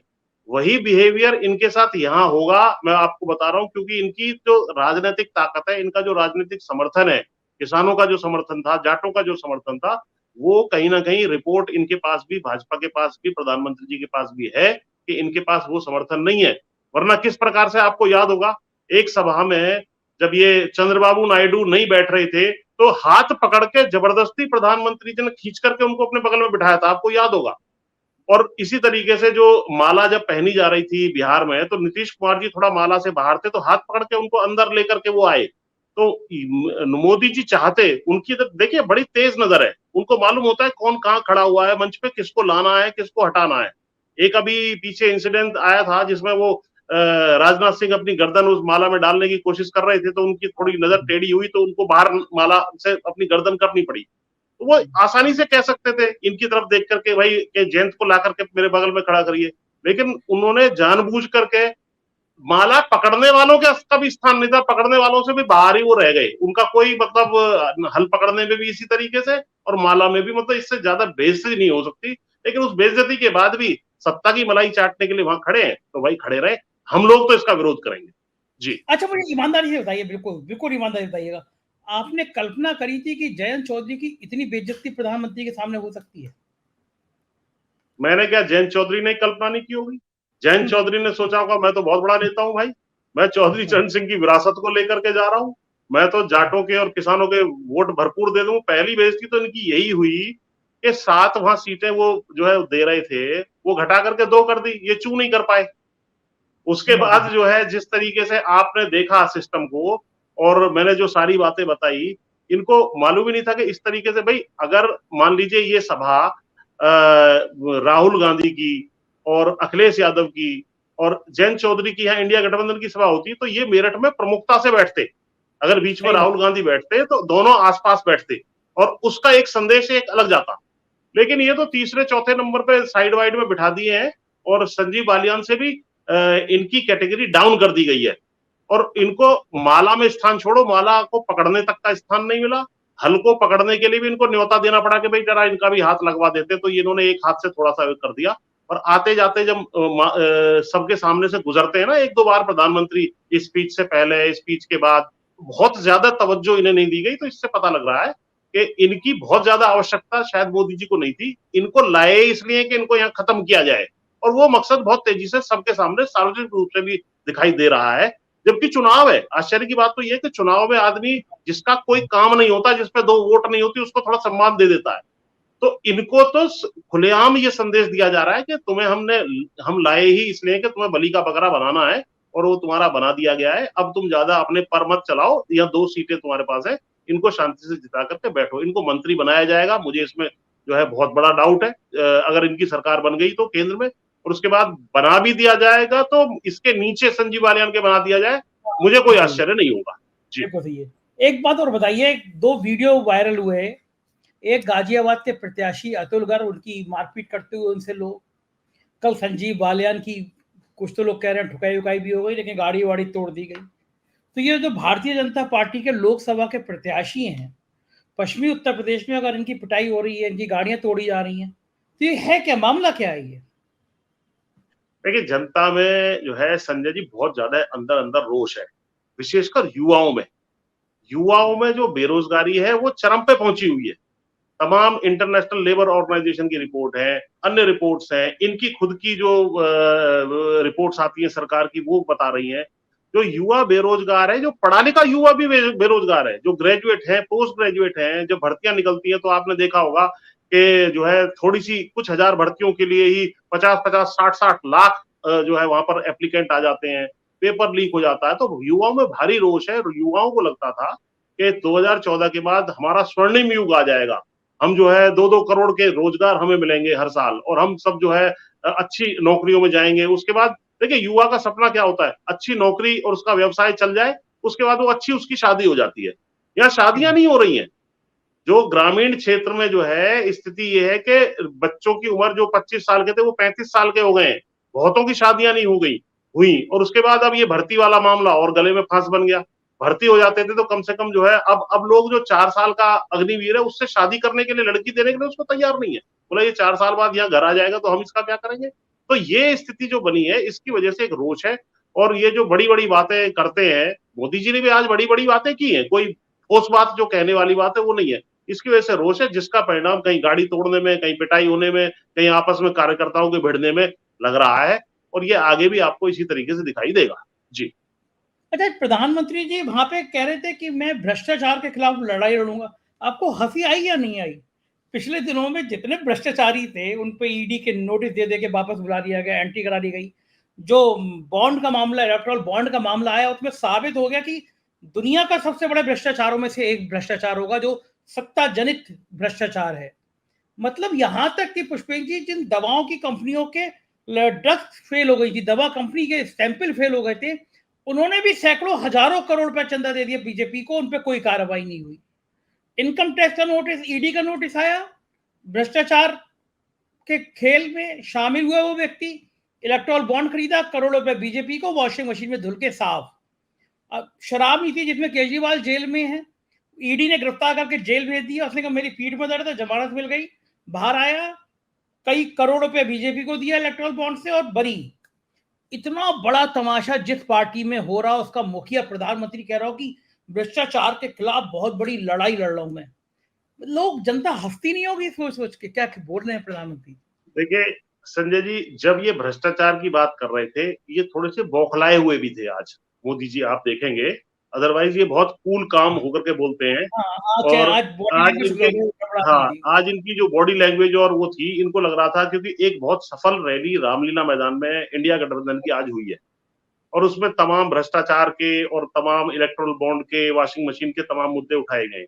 वही बिहेवियर इनके साथ यहाँ होगा, मैं आपको बता रहा हूँ, क्योंकि इनकी जो राजनीतिक ताकत है, इनका जो राजनीतिक समर्थन है, किसानों का जो समर्थन था, जाटों का जो समर्थन था, वो कहीं ना कहीं रिपोर्ट इनके पास भी, भाजपा के पास भी, प्रधानमंत्री जी के पास भी है कि इनके पास वो समर्थन नहीं है। वरना किस प्रकार से, आपको याद होगा एक सभा में जब ये चंद्रबाबू नायडू नहीं बैठ रहे थे तो हाथ पकड़ के जबरदस्ती प्रधानमंत्री जी ने खींच करके उनको अपने बगल में बिठाया था, आपको याद होगा। और इसी तरीके से जो माला जब पहनी जा रही थी बिहार में, तो नीतीश कुमार जी थोड़ा माला से बाहर थे, तो हाथ पकड़ के उनको अंदर लेकर के वो आए। तो मोदी जी चाहते, उनकी तो देखिए बड़ी तेज नजर है, उनको मालूम होता है कौन कहाँ खड़ा हुआ है मंच पे, किसको लाना है, किसको हटाना है। एक अभी पीछे इंसिडेंट आया था जिसमें वो राजनाथ सिंह अपनी गर्दन उस माला में डालने की कोशिश कर रहे थे, तो उनकी थोड़ी नजर टेढ़ी हुई, तो उनको बाहर माला से अपनी गर्दन करनी पड़ी। तो वो आसानी से कह सकते थे इनकी तरफ देख करके भाई के जयंत को ला करके मेरे बगल में खड़ा करिए, लेकिन उन्होंने जानबूझ करके माला पकड़ने वालों के का भी स्थान नहीं था, पकड़ने वालों से भी बाहर ही वो रह गए, उनका कोई मतलब हल पकड़ने में भी इसी तरीके से और माला में भी, मतलब इससे ज्यादा बेइज्जती नहीं हो सकती। लेकिन उस बेइज्जती के बाद भी सत्ता की मलाई चाटने के लिए वहां खड़े हैं, तो भाई खड़े रहे, हम लोग तो इसका विरोध करेंगे जी। अच्छा, मुझे ईमानदारी से बताइए, बिल्कुल बिल्कुल ईमानदारी बताइएगा, आपने कल्पना करी थी कि जयंत चौधरी की इतनी बेइज्जती प्रधानमंत्री के सामने हो सकती है? मैंने क्या, जयंत चौधरी ने कल्पना नहीं की होगी? जयंत चौधरी ने सोचा होगा मैं तो बहुत बड़ा नेता हूं भाई, मैं चौधरी चरण सिंह की विरासत को लेकर के जा रहा हूं, मैं तो जाटों के और किसानों के वोट भरपूर दे दूं। पहली बेइज्जती तो इनकी यही हुई कि 7 वहां सीटें वो जो है दे रहे थे, वो घटा करके 2 कर दी, ये चू नहीं कर पाए। उसके बाद जो है जिस तरीके से आपने देखा सिस्टम को, और मैंने जो सारी बातें बताई, इनको मालूम ही नहीं था कि इस तरीके से, भाई अगर मान लीजिए ये सभा राहुल गांधी की और अखिलेश यादव की और जयंत चौधरी की यहाँ इंडिया गठबंधन की सभा होती, तो ये मेरठ में प्रमुखता से बैठते। अगर बीच में राहुल गांधी बैठते तो दोनों आसपास बैठते और उसका एक संदेश एक अलग जाता। लेकिन ये तो तीसरे चौथे नंबर पे साइड वाइड में बिठा दिए हैं, और संजीव बालियान से भी इनकी कैटेगरी डाउन कर दी गई है, और इनको माला में स्थान छोड़ो, माला को पकड़ने तक का स्थान नहीं मिला। हल को पकड़ने के लिए भी इनको न्योता देना पड़ा कि भाई जरा इनका भी हाथ लगवा देते, तो इन्होंने एक हाथ से थोड़ा सा कर दिया। और आते जाते जब सबके सामने से गुजरते हैं ना 1-2 बार प्रधानमंत्री, स्पीच से पहले, स्पीच के बाद, बहुत ज्यादा तवज्जो इन्हें नहीं दी गई, तो इससे पता लग रहा है कि इनकी बहुत ज्यादा आवश्यकता शायद मोदी जी को नहीं थी, इनको लाए इसलिए कि इनको यहाँ खत्म किया जाए, और वो मकसद बहुत तेजी से सबके सामने सार्वजनिक रूप से भी दिखाई दे रहा है। जबकि चुनाव है, आश्चर्य की बात तो यह कि चुनाव में आदमी जिसका कोई काम नहीं होता, जिसपे 2 वोट नहीं होती, उसको थोड़ा सम्मान दे देता है। तो इनको तो खुलेआम ये संदेश दिया जा रहा है कि तुम्हें हम लाए ही इसलिए कि तुम्हें बलि का बकरा बनाना है, और वो तुम्हारा बना दिया गया है। अब तुम ज्यादा अपने पर मत चलाओ, या 2 सीटें तुम्हारे पास है, इनको शांति से जिता करके बैठो। इनको मंत्री बनाया जाएगा, मुझे इसमें जो है बहुत बड़ा डाउट है, अगर इनकी सरकार बन गई तो केंद्र में, और उसके बाद बना भी दिया जाएगा तो इसके नीचे संजीव बालियान के बना दिया जाए, मुझे कोई आश्चर्य नहीं होगा जी। बिल्कुल सही है। एक बात और बताइए, 2 वीडियो वायरल हुए, एक गाजियाबाद के प्रत्याशी अतुल गर्ग, उनकी मारपीट करते हुए उनसे लोग, कल संजीव बालियान की कुछ तो लोग कह रहे हैं ठुकाई उकाई भी हो गई, लेकिन गाड़ी वाड़ी तोड़ दी गई। तो ये जो भारतीय जनता पार्टी के लोकसभा के प्रत्याशी हैं, पश्चिमी उत्तर प्रदेश में अगर इनकी पिटाई हो रही है, इनकी गाड़ियां तोड़ी जा रही हैं, तो ये है क्या, मामला क्या है ये? देखिए, जनता में जो है संजय जी बहुत ज्यादा अंदर अंदर रोष है, विशेषकर युवाओं में जो बेरोजगारी है वो चरम पे पहुंची हुई है। तमाम इंटरनेशनल लेबर ऑर्गेनाइजेशन की रिपोर्ट है, अन्य रिपोर्ट्स हैं, इनकी खुद की जो रिपोर्ट्स आती हैं सरकार की, वो बता रही हैं जो युवा बेरोजगार है, जो पढ़ा लिखा युवा भी बेरोजगार है, जो ग्रेजुएट है, पोस्ट ग्रेजुएट है, जब भर्तियां निकलती हैं तो आपने देखा होगा कि जो है थोड़ी सी कुछ हजार भर्तियों के लिए ही 50-50, 60-60 लाख जो है वहां पर एप्लीकेंट आ जाते हैं, पेपर लीक हो जाता है। तो युवाओं में भारी रोष है, युवाओं को लगता था कि 2014 के बाद हमारा स्वर्णिम युग आ जाएगा, हम जो है 2-2 करोड़ के रोजगार हमें मिलेंगे हर साल, और हम सब जो है अच्छी नौकरियों में जाएंगे। उसके बाद देखिए युवा का सपना क्या होता है, अच्छी नौकरी और उसका व्यवसाय चल जाए, उसके बाद वो अच्छी उसकी शादी हो जाती है। यहाँ शादियां नहीं हो रही हैं। जो ग्रामीण क्षेत्र में जो है स्थिति ये है कि बच्चों की उम्र जो 25 साल के थे वो 35 साल के हो गए हैं, बहुतों की शादियां नहीं हो गई हुई। और उसके बाद अब ये भर्ती वाला मामला और गले में फांस बन गया। भर्ती हो जाते थे तो कम से कम जो है अब लोग जो 4 साल का अग्निवीर है उससे शादी करने के लिए, लड़की देने के लिए उसको तैयार नहीं है। बोला ये 4 साल बाद यहाँ घर आ जाएगा तो हम इसका क्या करेंगे। तो ये स्थिति जो बनी है इसकी वजह से एक रोष है। और ये जो बड़ी बड़ी बातें करते हैं, मोदी जी ने भी आज बड़ी बड़ी बातें की हैं, कोई ठोस बात जो कहने वाली बात है वो नहीं है। इसकी वजह से रोष है, जिसका परिणाम कहीं गाड़ी तोड़ने में, कहीं पिटाई होने में, कहीं आपस में कार्यकर्ताओं के भिड़ने में लग रहा है। और ये आगे भी आपको इसी तरीके से दिखाई देगा। जी। अच्छा, प्रधानमंत्री जी वहां पे कह रहे थे कि मैं भ्रष्टाचार के खिलाफ लड़ाई लड़ूंगा। आपको हंसी आई या नहीं आई? पिछले दिनों में जितने भ्रष्टाचारी थे उन पे ईडी के नोटिस दे दे के वापस बुला दिया गया, एंट्री करा दी गई। जो बॉन्ड का मामला, इलेक्टोरल बॉन्ड का मामला आया, उसमें साबित हो गया कि दुनिया का सबसे बड़ा भ्रष्टाचारों में से एक भ्रष्टाचार होगा जो सत्ता जनित भ्रष्टाचार है। मतलब यहां तक कि पुष्पेंद्र जी, जिन दवाओं की कंपनियों के ड्रग्स फेल हो गई थी, दवा कंपनी के सैंपल फेल हो गए थे, उन्होंने भी सैकड़ों हजारों करोड़ रुपए चंदा दे दिया बीजेपी को, उन पर कोई कार्रवाई नहीं हुई। इनकम टैक्स का नोटिस, ईडी का नोटिस आया, भ्रष्टाचार के खेल में शामिल हुए वो व्यक्ति, इलेक्टोरल बॉन्ड खरीदा, करोड़ों रुपए बीजेपी को, वॉशिंग मशीन में धुल के साफ। अब शराब नीति जिसमें केजरीवाल जेल में है, ईडी ने गिरफ्तार करके जेल भेज दिया। उसने कहा मेरी पीठ में दर्द है, जमानत मिल गई, बाहर आया, कई करोड़ रुपए बीजेपी को दिया इलेक्टोरल बॉन्ड से और बरी। इतना बड़ा तमाशा जिस पार्टी में हो रहा, उसका मुखिया प्रधानमंत्री कह रहा हो कि भ्रष्टाचार के खिलाफ बहुत बड़ी लड़ाई लड़ रहा हूं मैं। लोग, जनता हंसती नहीं होगी सोच सोच के क्या बोल रहे हैं प्रधानमंत्री? देखिए संजय जी, जब ये भ्रष्टाचार की बात कर रहे थे, ये थोड़े से बौखलाए हुए भी थे आज मोदी जी, आप देखेंगे। अदरवाइज ये बहुत कूल काम होकर के बोलते हैं। हाँ, और आज बॉडी आज लैंग्वेज इनके, गड़बड़ा हाँ, थी। आज इनकी जो बॉडी लैंग्वेज और वो थी, इनको लग रहा था क्योंकि एक बहुत सफल रैली रामलीला मैदान में इंडिया गठबंधन की आज हुई है और उसमें तमाम भ्रष्टाचार के और तमाम इलेक्टोरल बॉन्ड के, वॉशिंग मशीन के तमाम मुद्दे उठाए गए।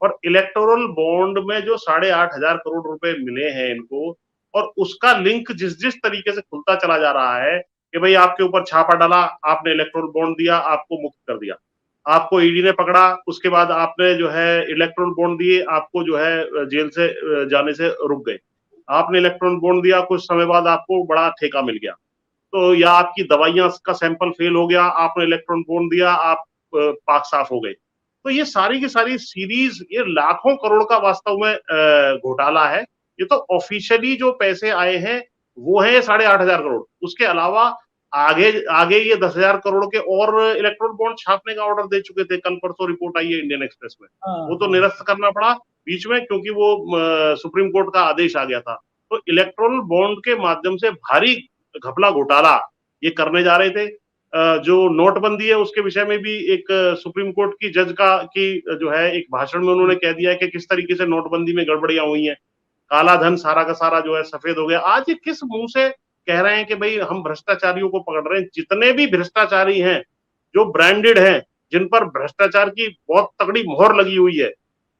और इलेक्टोरल बॉन्ड में जो 8,500 करोड़ रुपए मिले हैं इनको, और उसका लिंक जिस जिस तरीके से खुलता चला जा रहा है कि भाई आपके ऊपर छापा डाला, आपने इलेक्टोरल बॉन्ड दिया, आपको मुक्त कर दिया, आपको ईडी ने पकड़ा, उसके बाद आपने जो है इलेक्टोरल बॉन्ड दिए, आपको जो है जेल से जाने से रुक गए, आपने इलेक्टोरल बॉन्ड दिया, कुछ समय बाद आपको बड़ा ठेका मिल गया, तो या आपकी दवाइयां का सैंपल फेल हो गया, आपने इलेक्ट्रॉन बॉन्ड दिया, आप पाक साफ हो गए। तो ये सारी की सारी सीरीज, ये लाखों करोड़ का वास्तव में घोटाला है। ये तो ऑफिशियली जो पैसे आए हैं वो है 8,500 करोड़। उसके अलावा आगे आगे ये 10,000 करोड़ के और इलेक्ट्रॉन बॉन्ड छापने का ऑर्डर दे चुके थे। कल परसों रिपोर्ट आई है इंडियन एक्सप्रेस में। वो तो निरस्त करना पड़ा बीच में क्योंकि वो सुप्रीम कोर्ट का आदेश आ गया था। तो इलेक्ट्रॉन बॉन्ड के माध्यम से भारी घपला घोटाला ये करने जा रहे थे। जो नोटबंदी है उसके विषय में भी एक सुप्रीम कोर्ट की जज की जो है एक भाषण में उन्होंने कह दिया है कि किस तरीके से नोटबंदी में गड़बड़ियां हुई हैं, काला धन सारा का सारा जो है सफेद हो गया। आज ये किस मुंह से कह रहे हैं कि भाई हम भ्रष्टाचारियों को पकड़ रहे हैं? जितने भी भ्रष्टाचारी हैं, जो ब्रांडेड हैं, जिन पर भ्रष्टाचार की बहुत तगड़ी मोहर लगी हुई है,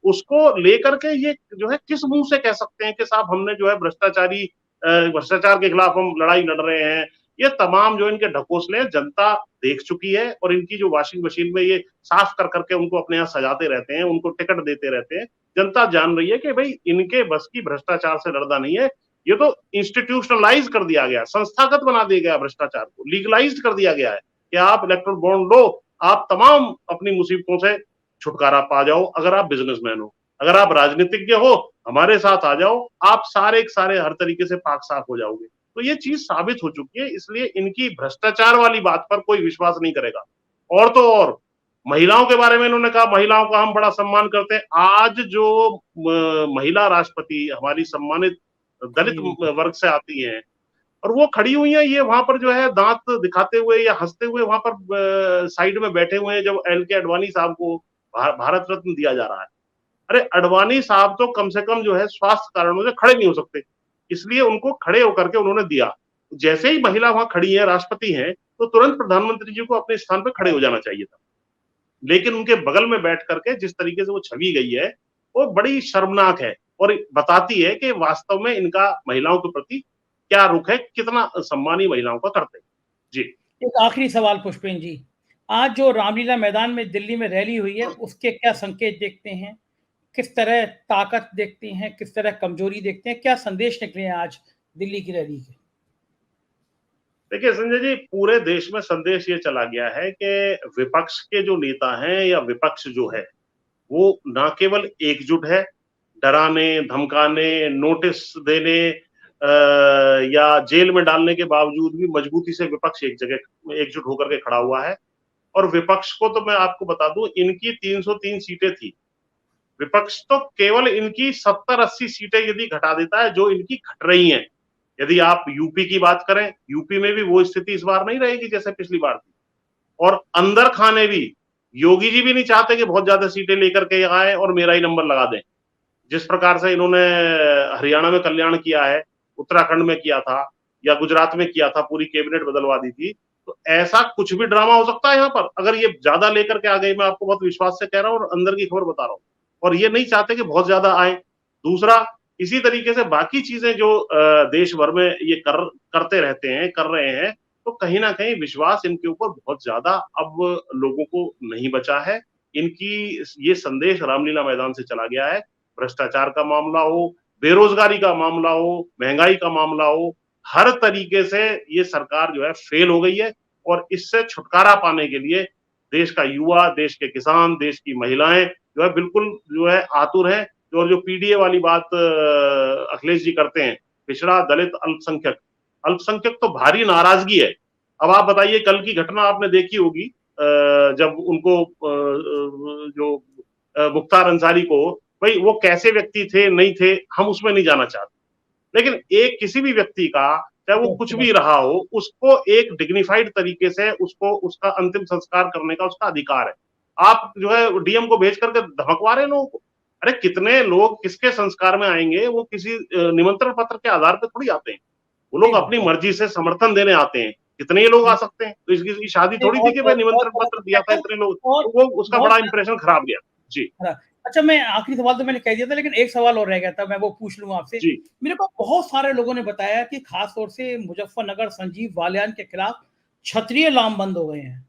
उसको लेकर के ये जो है किस मुंह से कह सकते हैं कि साहब हमने जो है भ्रष्टाचार के खिलाफ हम लड़ाई लड़ रहे हैं। ये तमाम जो इनके ढकोसले जनता देख चुकी है और इनकी जो वॉशिंग मशीन में ये साफ कर करके उनको अपने यहाँ सजाते रहते हैं, उनको टिकट देते रहते हैं। जनता जान रही है कि भाई इनके बस की भ्रष्टाचार से लड़ना नहीं है। ये तो इंस्टीट्यूशनलाइज कर दिया गया, संस्थागत बना दिया गया, भ्रष्टाचार को लीगलाइज कर दिया गया है कि आप इलेक्ट्रल बॉन्ड लो, आप तमाम अपनी मुसीबतों से छुटकारा पा जाओ। अगर आप बिजनेसमैन हो, अगर आप राजनीतिज्ञ हो, हमारे साथ आ जाओ, आप सारे सारे हर तरीके से पाक साफ हो जाओगे। तो ये चीज साबित हो चुकी है, इसलिए इनकी भ्रष्टाचार वाली बात पर कोई विश्वास नहीं करेगा। और तो और महिलाओं के बारे में इन्होंने कहा महिलाओं का हम बड़ा सम्मान करते हैं। आज जो महिला राष्ट्रपति हमारी सम्मानित दलित वर्ग से आती हैं और वो खड़ी हुई है, ये वहां पर जो है दांत दिखाते हुए या हंसते हुए वहां पर साइड में बैठे हुए हैं, जब एल के अडवाणी साहब को भारत रत्न दिया जा रहा है। अरे अडवाणी साहब तो कम से कम जो है स्वास्थ्य कारणों से खड़े नहीं हो सकते, इसलिए उनको खड़े होकर के उन्होंने दिया। जैसे ही महिला वहां खड़ी है, राष्ट्रपति हैं, तो तुरंत प्रधानमंत्री जी को अपने स्थान पर खड़े हो जाना चाहिए था। लेकिन उनके बगल में बैठ करके जिस तरीके से वो छवि गई है वो बड़ी शर्मनाक है और बताती है कि वास्तव में इनका महिलाओं के प्रति क्या रुख है, कितना सम्मानी महिलाओं का करते हैं। जी। एक आखिरी सवाल पुष्पेन जी, आज जो रामलीला मैदान में दिल्ली में रैली हुई है, उसके क्या संकेत देखते हैं? किस तरह ताकत देखते हैं, किस तरह कमजोरी देखते हैं, क्या संदेश निकले हैं आज दिल्ली की रैली के? देखिए संजय जी, पूरे देश में संदेश ये चला गया है कि विपक्ष के जो नेता हैं या विपक्ष जो है वो ना केवल एकजुट है, डराने, धमकाने, नोटिस देने या जेल में डालने के बावजूद भी मजबूती से विपक्ष एक जगह एकजुट होकर के खड़ा हुआ है। और विपक्ष को तो मैं आपको बता दूं, इनकी 303 सीटें थी। विपक्ष तो केवल इनकी 70-80 सीटें यदि घटा देता है जो इनकी घट रही हैं। यदि आप यूपी की बात करें, यूपी में भी वो स्थिति इस बार नहीं रहेगी जैसे पिछली बार थी। और अंदर खाने भी योगी जी भी नहीं चाहते कि बहुत ज्यादा सीटें लेकर के आए और मेरा ही नंबर लगा दें। जिस प्रकार से इन्होंने हरियाणा में कल्याण किया है, उत्तराखंड में किया था या गुजरात में किया था, पूरी कैबिनेट बदलवा दी थी, तो ऐसा कुछ भी ड्रामा हो सकता है यहाँ पर अगर ये ज्यादा लेकर के आ गई। मैं आपको बहुत विश्वास से कह रहा हूँ और अंदर की खबर बता रहा हूँ, और ये नहीं चाहते कि बहुत ज्यादा आए। दूसरा, इसी तरीके से बाकी चीजें जो देश भर में ये करते रहते हैं, कर रहे हैं, तो कहीं ना कहीं विश्वास इनके ऊपर बहुत ज्यादा अब लोगों को नहीं बचा है। इनकी ये संदेश रामलीला मैदान से चला गया है। भ्रष्टाचार का मामला हो, बेरोजगारी का मामला हो, महंगाई का मामला हो, हर तरीके से ये सरकार जो है फेल हो गई है। और इससे छुटकारा पाने के लिए देश का युवा, देश के किसान, देश की महिलाएं जो है बिल्कुल जो है आतुर है। और जो पीडीए वाली बात अखिलेश जी करते हैं, पिछड़ा, दलित, अल्पसंख्यक, अल्पसंख्यक तो भारी नाराजगी है। अब आप बताइए, कल की घटना आपने देखी होगी, जब उनको जो मुख्तार अंसारी को, भाई वो कैसे व्यक्ति थे, नहीं थे, हम उसमें नहीं जाना चाहते, लेकिन एक किसी भी व्यक्ति का चाहे वो कुछ भी रहा हो, उसको एक डिग्निफाइड तरीके से उसको उसका अंतिम संस्कार करने का उसका अधिकार है। आप जो है डीएम को भेज करके धमकवा रहे लोगों को। अरे कितने लोग किसके संस्कार में आएंगे, वो किसी निमंत्रण पत्र के आधार पर थोड़ी आते हैं, वो लोग अपनी मर्जी से समर्थन देने आते हैं। कितने ही लोग आ सकते हैं, तो इसकी शादी थोड़ी थी कि भाई निमंत्रण पत्र दिया था इतने लोग, तो वो उसका बड़ा इंप्रेशन खराब गया। जी। अच्छा, मैं आखिरी सवाल तो मैंने कह दिया था, लेकिन एक सवाल और रह गया था, मैं वो पूछ लूंगा आपसे। मेरे को बहुत सारे लोगों ने बताया कि खासतौर से मुजफ्फरनगर संजीव बालियान के खिलाफ क्षत्रिय लामबंद हो गए हैं,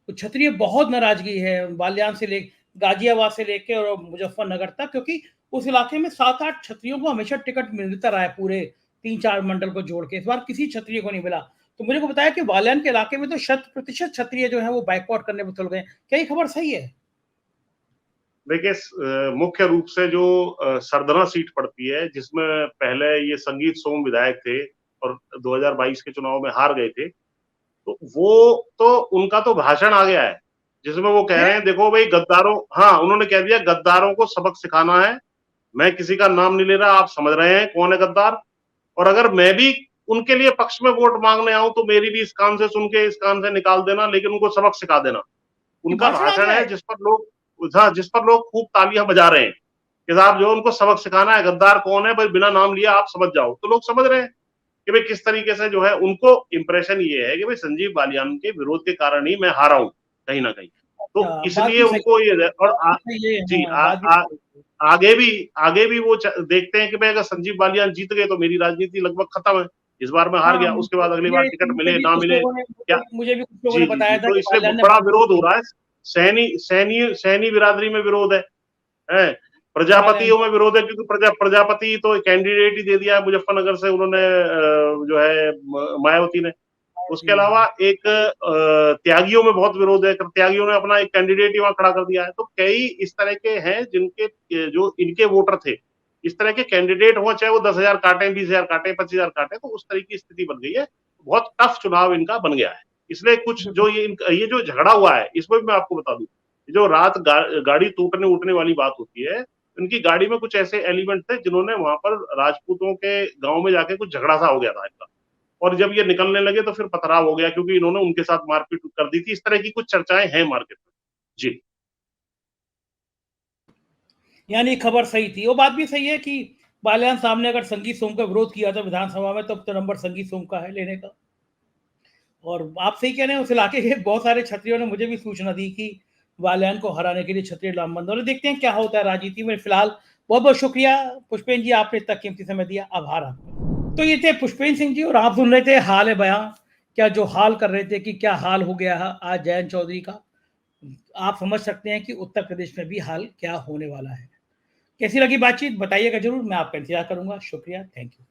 तो क्षत्रिय बहुत नाराजगी है बालियान से ले, गाजियाबाद से लेके और मुजफ्फरनगर तक, क्योंकि उस इलाके में 7-8 क्षत्रियों को हमेशा टिकट मिलता रहा है, पूरे 3-4 मंडल को जोड़ के। इस बार किसी क्षत्रिय को नहीं मिला। तो मुझे को बताया कि बालियान के इलाके में तो 100% क्षत्रिय जो है वो बैकआउट करने में चल गए। क्या ये खबर सही है? देखिए, मुख्य रूप से जो सरदना सीट पड़ती है, जिसमें पहले ये संगीत सोम विधायक थे और 2022 के चुनाव में हार गए थे, तो वो तो उनका तो भाषण आ गया है जिसमें वो कह रहे हैं, देखो भाई गद्दारों, हाँ उन्होंने कह दिया गद्दारों को सबक सिखाना है। मैं किसी का नाम नहीं ले रहा, आप समझ रहे हैं कौन है गद्दार। और अगर मैं भी उनके लिए पक्ष में वोट मांगने आऊं तो मेरी भी इस कान से सुन के इस कान से निकाल देना, लेकिन उनको सबक सिखा देना। उनका भाषण है जिस पर लोग खूब तालियां बजा रहे हैं कि साहब जो उनको सबक सिखाना है, गद्दार कौन है भाई, बिना नाम लिया आप समझ जाओ। तो लोग समझ रहे हैं कि भाई किस तरीके से जो है उनको इंप्रेशन ये है कि भाई संजीव बालियान के विरोध के कारण ही मैं हारा हूं कहीं ना कहीं। तो इसलिए उनको ये, और जी आगे भी वो देखते हैं कि भाई अगर संजीव बालियान जीत गए तो मेरी राजनीति लगभग खत्म है, इस बार मैं हार गया, उसके बाद अगली बार टिकट मिले ना मिले क्या। मुझे भी कुछ लोगों ने बताया था तो इसलिए बड़ा विरोध हो रहा है। सैनी बिरादरी में विरोध है, प्रजापतियों में विरोध है, क्योंकि प्रजापति तो कैंडिडेट ही दे दिया है मुजफ्फरनगर से उन्होंने, जो है मायावती ने। उसके अलावा एक त्यागियों में बहुत विरोध है, त्यागियों ने अपना एक कैंडिडेट ही वहां खड़ा कर दिया है। तो कई इस तरह के हैं जिनके जो इनके वोटर थे, इस तरह के कैंडिडेट हो, चाहे वो 10,000 काटे, 20,000 काटे, 25,000 काटे, तो उस तरह की स्थिति बन गई है। बहुत टफ चुनाव इनका बन गया है। इसलिए कुछ जो ये जो झगड़ा हुआ है, इसमें भी मैं आपको बता दूं, जो रात गाड़ी टूटने उठने वाली बात होती है, उनकी गाड़ी में कुछ ऐसे एलिमेंट थे जिन्होंने वहां पर राजपूतों के गांव में जाके कुछ झगड़ा सा हो गया था इनका, और जब ये निकलने लगे तो फिर पथराव हो गया, क्योंकि इन्होंने उनके साथ मारपीट कर दी थी। इस तरह की कुछ चर्चाएं हैं मार्केट में। जी, यानी खबर सही थी। वो बात भी सही है कि बालियान साहब ने अगर संगीत सोम का विरोध किया था विधानसभा में, तब तो नंबर संगीत सोम का है लेने का। और आप सही कह रहे हैं, उस इलाके के बहुत सारे क्षत्रियों ने मुझे भी सूचना दी कि बालियान को हराने के लिए क्षत्रिय लामबंद हो रहे। देखते हैं क्या होता है राजनीति में। फिलहाल बहुत बहुत शुक्रिया पुष्पेन जी, आपने इतना कीमती समय दिया। आभार आपका। तो ये थे पुष्पेंद्र सिंह जी और आप सुन रहे थे हाल है बयां, क्या जो हाल कर रहे थे कि क्या हाल हो गया है आज जयंत चौधरी का। आप समझ सकते हैं कि उत्तर प्रदेश में भी हाल क्या होने वाला है। कैसी लगी बातचीत बताइएगा जरूर, मैं आपका इंतजार करूंगा। शुक्रिया, थैंक यू।